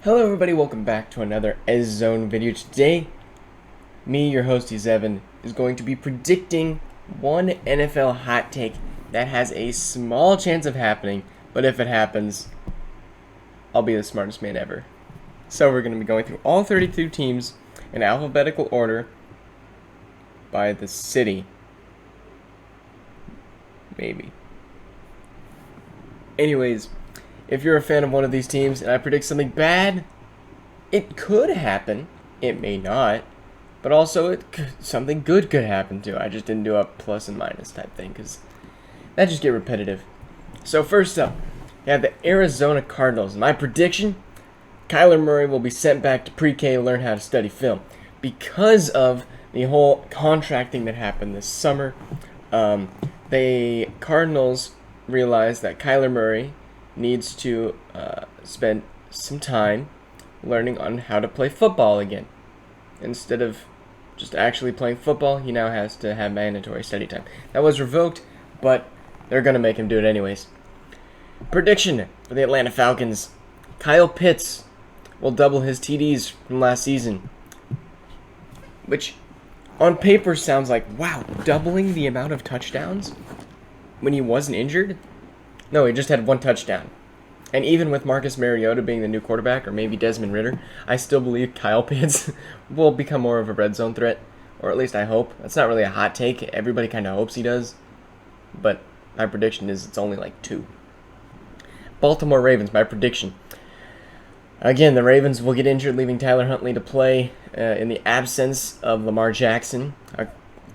Hello everybody, welcome back to another Ez Zone video. Today, me, your host, Evan, is going to be predicting one NFL hot take that has a small chance of happening, but if it happens, I'll be the smartest man ever. So we're going to be going through all 32 teams in alphabetical order by the city. Maybe. Anyways, if you're a fan of one of these teams and I predict something bad, it could happen. It may not. But also, something good could happen too. I just didn't do a plus and minus type thing because that just get repetitive. So first up, you have the Arizona Cardinals. My prediction, Kyler Murray will be sent back to pre-K to learn how to study film. Because of the whole contract thing that happened this summer, the Cardinals realized that Kyler Murray needs to spend some time learning on how to play football again. Instead of just actually playing football, he now has to have mandatory study time. That was revoked, but they're going to make him do it anyways. Prediction for the Atlanta Falcons. Kyle Pitts will double his TDs from last season. Which, on paper, sounds like, wow, doubling the amount of touchdowns when he wasn't injured? No, he just had one touchdown. And even with Marcus Mariota being the new quarterback, or maybe Desmond Ridder, I still believe Kyle Pitts will become more of a red zone threat. Or at least I hope. That's not really a hot take. Everybody kind of hopes he does. But my prediction is it's only like 2. Baltimore Ravens, my prediction. Again, the Ravens will get injured, leaving Tyler Huntley to play in the absence of Lamar Jackson,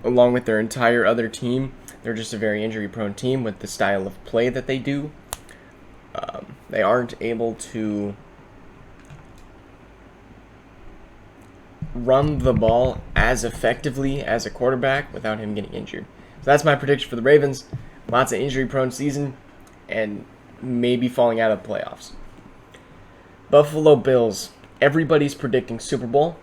along with their entire other team. They're just a very injury-prone team with the style of play that they do. They aren't able to run the ball as effectively as a quarterback without him getting injured. So that's my prediction for the Ravens. Lots of injury-prone season and maybe falling out of the playoffs. Buffalo Bills. Everybody's predicting Super Bowl.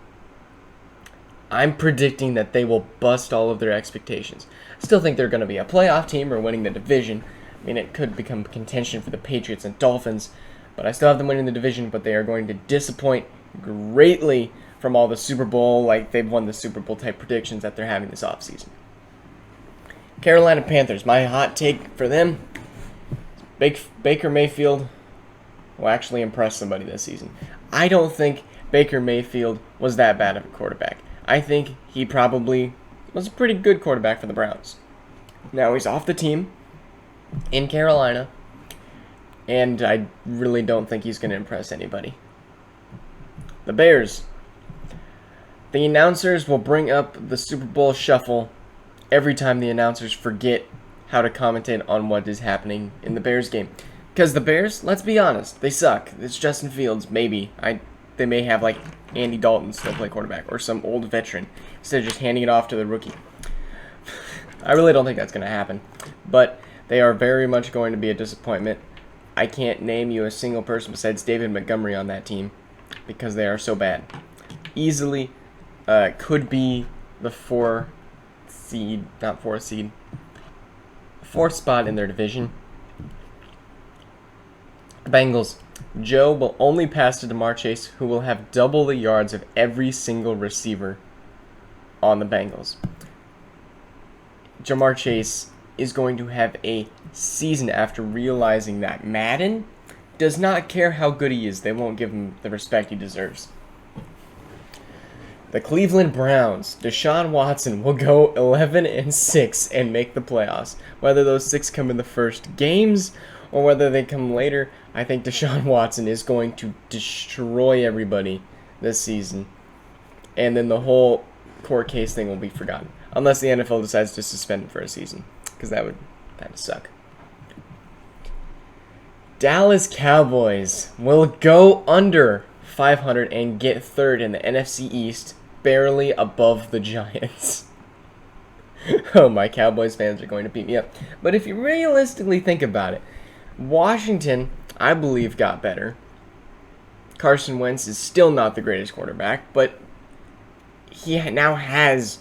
I'm predicting that they will bust all of their expectations. I still think they're going to be a playoff team or winning the division. I mean, it could become contention for the Patriots and Dolphins, but I still have them winning the division, but they are going to disappoint greatly from all the Super Bowl, like they've won the Super Bowl type predictions that they're having this offseason. Carolina Panthers, my hot take for them, Baker Mayfield will actually impress somebody this season. I don't think Baker Mayfield was that bad of a quarterback. I think he probably was a pretty good quarterback for the Browns. Now he's off the team in Carolina, and I really don't think he's going to impress anybody. The Bears. The announcers will bring up the Super Bowl shuffle every time the announcers forget how to commentate on what is happening in the Bears game. Because the Bears, let's be honest, they suck. It's Justin Fields, maybe. They may have like Andy Dalton still play quarterback, or some old veteran, instead of just handing it off to the rookie. I really don't think that's going to happen. But they are very much going to be a disappointment. I can't name you a single person besides David Montgomery on that team because they are so bad. Easily could be the 4th spot in their division. The Bengals. Joe will only pass to Jamar Chase, who will have double the yards of every single receiver on the Bengals. Jamar Chase is going to have a season after realizing that Madden does not care how good he is. They won't give him the respect he deserves. The Cleveland Browns. Deshaun Watson will go 11-6 and make the playoffs. Whether those 6 come in the first games or whether they come later, I think Deshaun Watson is going to destroy everybody this season. And then the whole court case thing will be forgotten. Unless the NFL decides to suspend it for a season. Because that would kind of suck. Dallas Cowboys will go under 500 and get 3rd in the NFC East, barely above the Giants. Oh, my Cowboys fans are going to beat me up. But if you realistically think about it, Washington, I believe, got better. Carson Wentz is still not the greatest quarterback, but he now has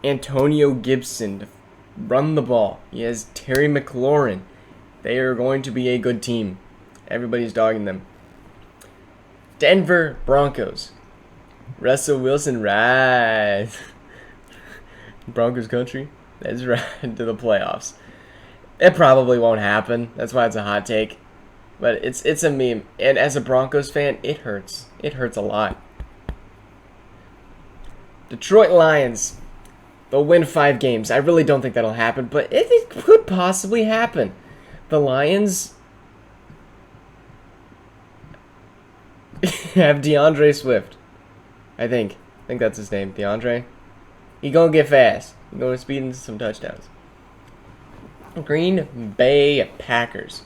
Antonio Gibson to run the ball. He has Terry McLaurin. They are going to be a good team. Everybody's dogging them. Denver Broncos. Russell Wilson ride. Broncos country. That's right to the playoffs. It probably won't happen. That's why it's a hot take. But it's a meme. And as a Broncos fan, it hurts. It hurts a lot. Detroit Lions. They'll win 5 games. I really don't think that'll happen, but it could possibly happen. The Lions have DeAndre Swift. I think that's his name. DeAndre. He gonna get fast. He gonna speed into some touchdowns. Green Bay Packers.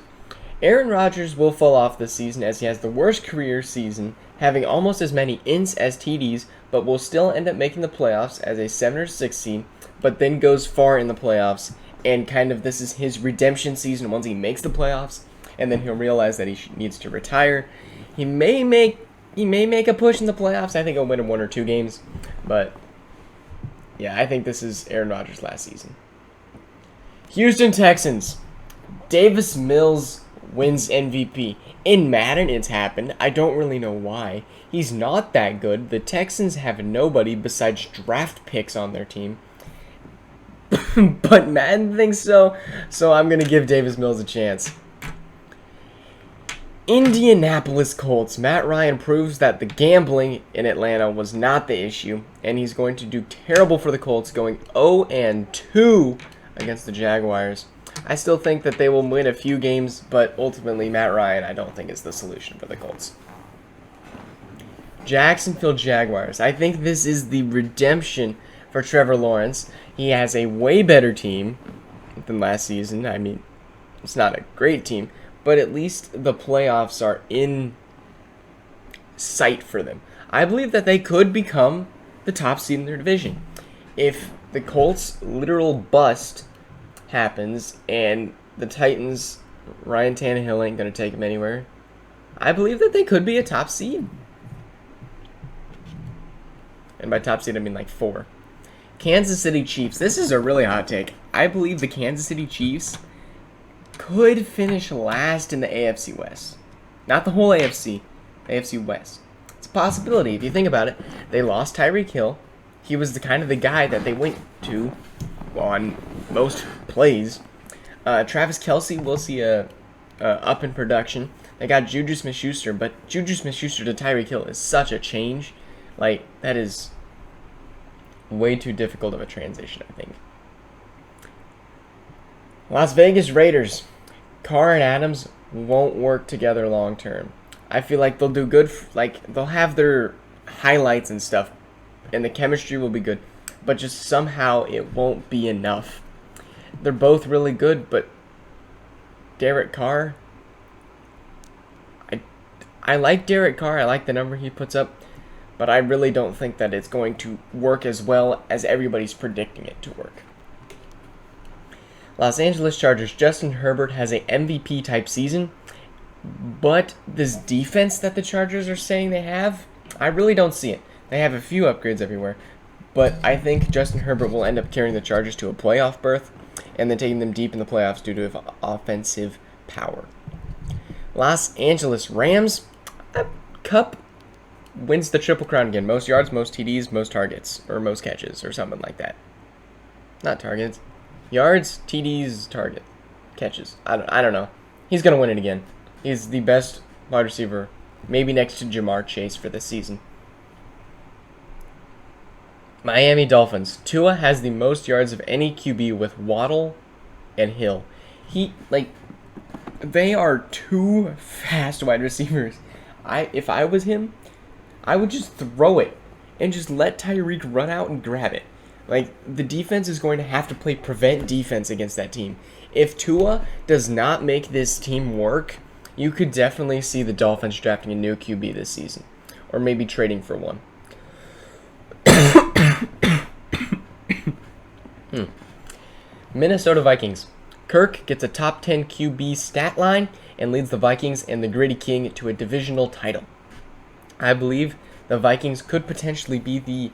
Aaron Rodgers will fall off this season as he has the worst career season, having almost as many ints as TDs, but will still end up making the playoffs as a 7 or 6 seed, but then goes far in the playoffs, and kind of this is his redemption season once he makes the playoffs, and then he'll realize that he needs to retire. He may make a push in the playoffs. I think he'll win 1 or 2 games, but yeah, I think this is Aaron Rodgers' last season. Houston Texans. Davis Mills wins MVP. In Madden, it's happened. I don't really know why. He's not that good. The Texans have nobody besides draft picks on their team. But Madden thinks so, so I'm going to give Davis Mills a chance. Indianapolis Colts. Matt Ryan proves that the gambling in Atlanta was not the issue, and he's going to do terrible for the Colts, going 0-2 against the Jaguars. I still think that they will win a few games, but ultimately Matt Ryan I don't think is the solution for the Colts. Jacksonville Jaguars. I think this is the redemption for Trevor Lawrence. He has a way better team than last season. I mean, it's not a great team, but at least the playoffs are in sight for them. I believe that they could become the top seed in their division. If the Colts' literal bust happens and the Titans, Ryan Tannehill ain't going to take them anywhere, I believe that they could be a top seed. And by top seed, I mean like 4. Kansas City Chiefs. This is a really hot take. I believe the Kansas City Chiefs could finish last in the AFC West. Not the whole AFC, AFC West. It's a possibility. If you think about it, they lost Tyreek Hill. He was the kind of the guy that they went to on most plays. Travis Kelce will see a up in production. They got Juju Smith-Schuster, but Juju Smith-Schuster to Tyreek Hill is such a change. Like, that is way too difficult of a transition, I think. Las Vegas Raiders. Carr and Adams won't work together long term. I feel like they'll do good. They'll have their highlights and stuff, and the chemistry will be good, but just somehow it won't be enough. They're both really good, but Derek Carr, I like Derek Carr. I like the number he puts up, but I really don't think that it's going to work as well as everybody's predicting it to work. Los Angeles Chargers. Justin Herbert has a MVP type season, but this defense that the Chargers are saying they have, I really don't see it. They have a few upgrades everywhere, but I think Justin Herbert will end up carrying the Chargers to a playoff berth and then taking them deep in the playoffs due to offensive power. Los Angeles Rams. Cup wins the Triple Crown again. Most yards, most TDs, most targets, or most catches, or something like that. Not targets. Yards, TDs, target, catches. I don't know. He's going to win it again. He's the best wide receiver, maybe next to Jamar Chase for this season. Miami Dolphins. Tua has the most yards of any QB with Waddle and Hill. They are 2 fast wide receivers. If I was him, I would just throw it and just let Tyreek run out and grab it. The defense is going to have to play prevent defense against that team. If Tua does not make this team work, you could definitely see the Dolphins drafting a new QB this season, or maybe trading for one. Minnesota Vikings. Kirk gets a top 10 QB stat line and leads the Vikings and the Gritty King to a divisional title. I believe the Vikings could potentially be the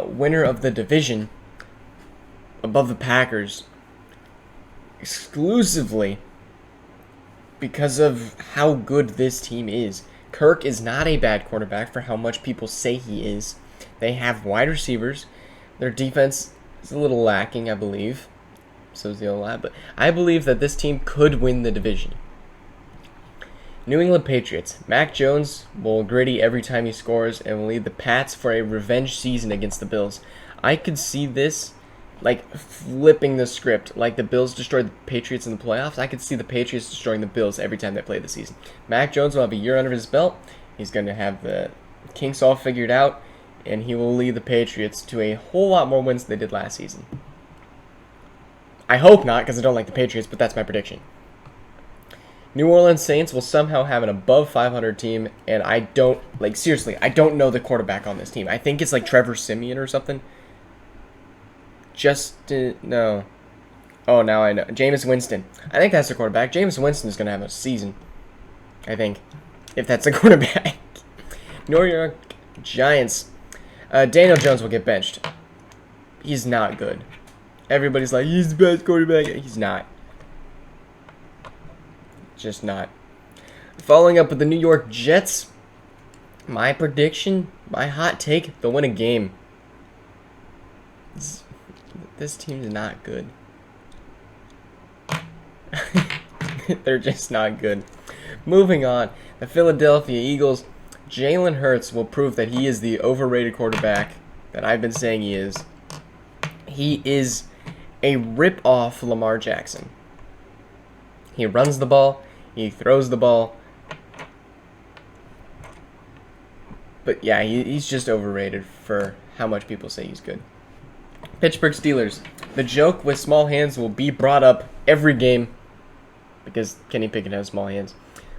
winner of the division above the Packers exclusively because of how good this team is. Kirk is not a bad quarterback for how much people say he is. They have wide receivers. Their defense is a little lacking, I believe. So is the O-line, but I believe that this team could win the division. New England Patriots. Mac Jones will gritty every time he scores and will lead the Pats for a revenge season against the Bills. I could see this like flipping the script, like the Bills destroyed the Patriots in the playoffs. I could see the Patriots destroying the Bills every time they play the season. Mac Jones will have a year under his belt. He's going to have the kinks all figured out, and he will lead the Patriots to a whole lot more wins than they did last season. I hope not, because I don't like the Patriots, but that's my prediction. New Orleans Saints will somehow have an above 500 team, and I don't, like, seriously, I don't know the quarterback on this team. I think it's like Trevor Siemian or something. No. Oh, now I know. Jameis Winston. I think that's the quarterback. Jameis Winston is going to have a season, I think, if that's the quarterback. New York Giants. Daniel Jones will get benched. He's not good. Everybody's like, he's the best quarterback. He's not. Just not. Following up with the New York Jets, my prediction, my hot take, they'll win a game. This team's not good. They're just not good. Moving on, the Philadelphia Eagles, Jalen Hurts will prove that he is the overrated quarterback that I've been saying he is. He is a rip-off Lamar Jackson. He runs the ball. He throws the ball. But yeah, he's just overrated for how much people say he's good. Pittsburgh Steelers. The joke with small hands will be brought up every game because Kenny Pickett has small hands.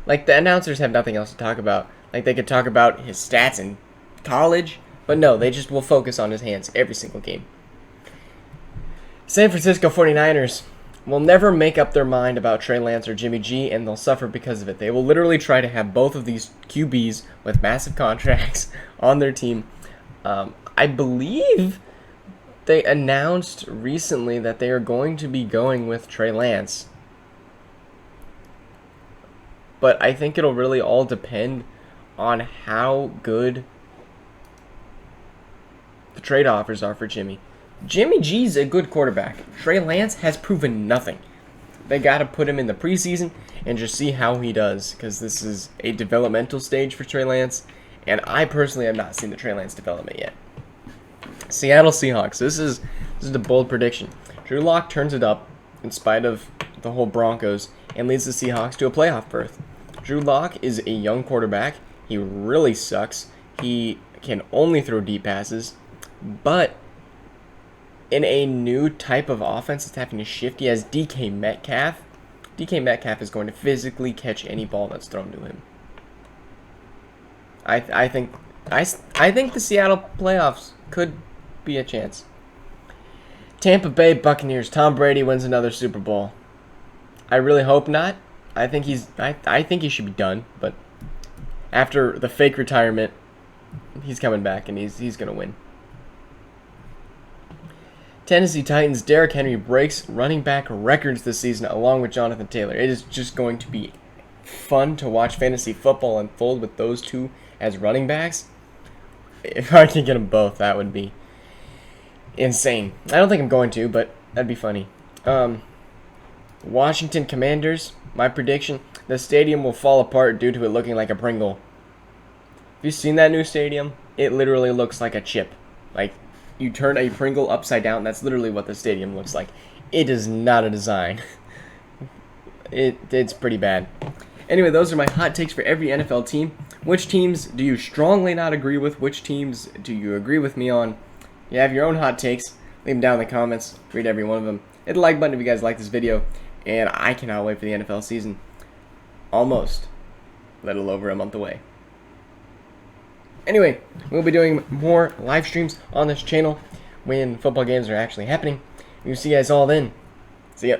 Like, the announcers have nothing else to talk about. Like, they could talk about his stats in college, but no, they just will focus on his hands every single game. San Francisco 49ers will never make up their mind about Trey Lance or Jimmy G, and they'll suffer because of it. They will literally try to have both of these QBs with massive contracts on their team. I believe they announced recently that they are going to be going with Trey Lance. But I think it'll really all depend on how good the trade offers are for Jimmy. Jimmy G's a good quarterback. Trey Lance has proven nothing. They got to put him in the preseason and just see how he does, because this is a developmental stage for Trey Lance, and I personally have not seen the Trey Lance development yet. Seattle Seahawks. This is a bold prediction. Drew Lock turns it up in spite of the whole Broncos and leads the Seahawks to a playoff berth. Drew Lock is a young quarterback. He really sucks. He can only throw deep passes, but in a new type of offense that's having to shift, he has DK Metcalf. DK Metcalf is going to physically catch any ball that's thrown to him. I think the Seattle playoffs could be a chance. Tampa Bay Buccaneers. Tom Brady wins another Super Bowl. I really hope not. I think he should be done, but after the fake retirement, he's coming back and he's gonna win. Tennessee Titans. Derrick Henry breaks running back records this season along with Jonathan Taylor. It is just going to be fun to watch fantasy football unfold with those two as running backs. If I can get them both, that would be insane. I don't think I'm going to, but that'd be funny. Washington Commanders. My prediction, the stadium will fall apart due to it looking like a Pringle. Have you seen that new stadium? It literally looks like a chip. Like, you turn a Pringle upside down, that's literally what the stadium looks like. It is not a design. It's pretty bad. Anyway, those are my hot takes for every NFL team. Which teams do you strongly not agree with? Which teams do you agree with me on? You have your own hot takes. Leave them down in the comments. Read every one of them. Hit the like button if you guys like this video. And I cannot wait for the NFL season. Almost. A little over a month away. Anyway, we'll be doing more live streams on this channel when football games are actually happening. We'll see you guys all then. See ya.